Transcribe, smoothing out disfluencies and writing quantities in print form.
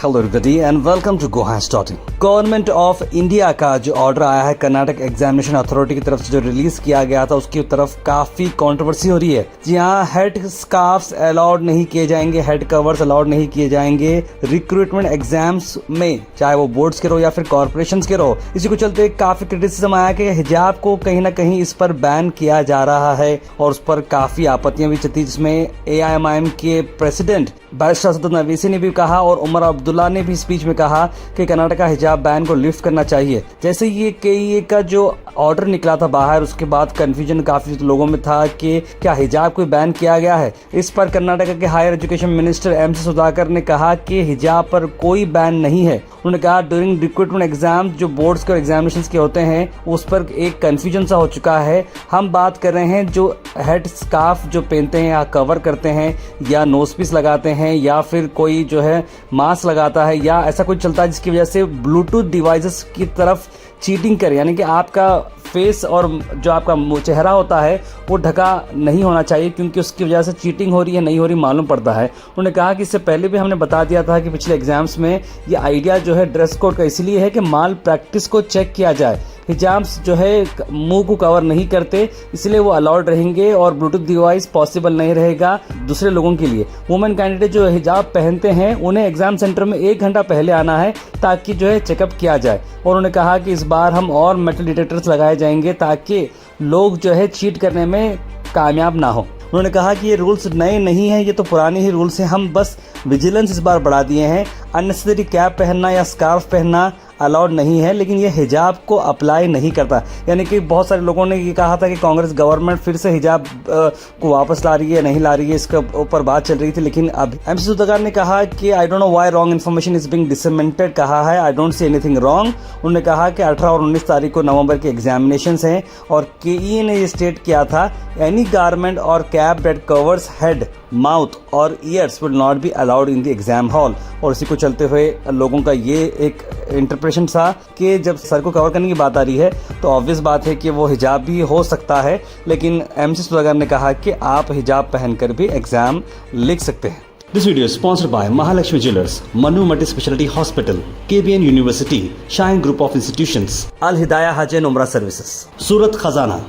Hello everybody and welcome to GoHash.in। Government of India का जो order आया है कर्नाटक एग्जामिनेशन अथॉरिटी की तरफ से जो रिलीज किया गया था उसकी तरफ काफी कंट्रोवर्सी हो रही है। जी हाँ, हेड स्कार्फ्स अलाउड नहीं किए जाएंगे, हेड कवर्स अलाउड नहीं किए जाएंगे रिक्रूटमेंट एग्जाम्स में, चाहे वो बोर्ड्स के रहो या फिर कॉर्पोरेशंस के रहो। इसी को चलते काफी क्रिटिसिज्म आया कि हिजाब को कहीं ना कहीं इस पर बैन किया जा रहा है और उस पर काफी आपत्तियां भी चलती, जिसमें AIMIM के प्रेसिडेंट बैरिस्टर असदुद्दीन ओवैसी ने भी कहा और उमर अब्दुल्ला ने भी स्पीच में कहा कि कर्नाटक का हिजाब बैन को लिफ्ट करना चाहिए। जैसे ये KEA का जो ऑर्डर निकला था बाहर, उसके बाद कंफ्यूजन काफी लोगों में था कि क्या हिजाब को बैन किया गया है। इस पर कर्नाटक के higher education minister MC Sudhakar ने कहा कि हिजाब पर कोई बैन नहीं है। उन्होंने कहा ड्यूरिंग रिक्रूटमेंट एग्जाम जो बोर्ड्स के और एग्जामिनेशंस के होते हैं उस पर एक कंफ्यूजन सा हो चुका है। हम बात कर रहे हैं जो हेड स्कार्फ जो पहनते हैं या कवर करते हैं या नोज पीस लगाते हैं या फिर कोई जो है मास्क लगाता है या ऐसा कुछ चलता है जिसकी वजह से ब्लूटूथ डिवाइसेस की तरफ चीटिंग करे, यानी कि आपका फेस और जो आपका चेहरा होता है वो ढका नहीं होना चाहिए, क्योंकि उसकी वजह से चीटिंग हो रही है नहीं हो रही मालूम पड़ता है। उन्होंने कहा कि इससे पहले भी हमने बता दिया था कि पिछले एग्जाम्स में ये आइडिया जो है ड्रेस कोड का इसलिए है कि माल प्रैक्टिस को चेक किया जाए। हिजाब्स जो है मुंह को कवर नहीं करते, इसलिए वो अलाउड रहेंगे और ब्लूटूथ डिवाइस पॉसिबल नहीं रहेगा दूसरे लोगों के लिए। वुमेन कैंडिडेट जो हिजाब पहनते हैं उन्हें एग्जाम सेंटर में 1 घंटा पहले आना है ताकि जो है चेकअप किया जाए। और उन्होंने कहा कि इस बार हम और मेटल डिटेक्टर्स लगाए जाएंगे ताकि लोग जो है चीट करने में कामयाब ना हो। उन्होंने कहा कि ये रूल्स नए नहीं हैं, ये तो पुराने ही रूल्स हैं, हम बस विजिलेंस इस बार बढ़ा दिए हैं। अननेसेसरी कैप पहनना या स्कार्फ पहनना अलाउड नहीं है, लेकिन ये हिजाब को अप्लाई नहीं करता। यानी कि बहुत सारे लोगों ने ये कहा था कि कांग्रेस गवर्नमेंट फिर से हिजाब को वापस ला रही है, नहीं ला रही है, इसके ऊपर बात चल रही थी। लेकिन अब MC सुधाकर ने कहा कि I don't know why wrong information is being disseminated, कहा है I don't see anything wrong. उन्होंने कहा कि 18 और 19 तारीख को नवंबर के एग्जामिनेशंस हैं और KEA ने ये स्टेट किया था एनी गारमेंट और cap that covers head mouth और ears will not be allowed in the exam hall. और इसी को चलते हुए लोगों का ये एक इंटरप्रेशन था कि जब सर को कवर करने की बात आ रही है तो ऑब्वियस बात है कि वो हिजाब भी हो सकता है, लेकिन MC सुधाकर ने कहा कि आप हिजाब पहनकर भी एग्जाम लिख सकते हैं। This video sponsored by Mahalakshmi jewellers, Manu multi speciality hospital, KBN university, shine group of institutions, Al Hidaya Hajj and उमरा सर्विसेज, सूरत खजाना।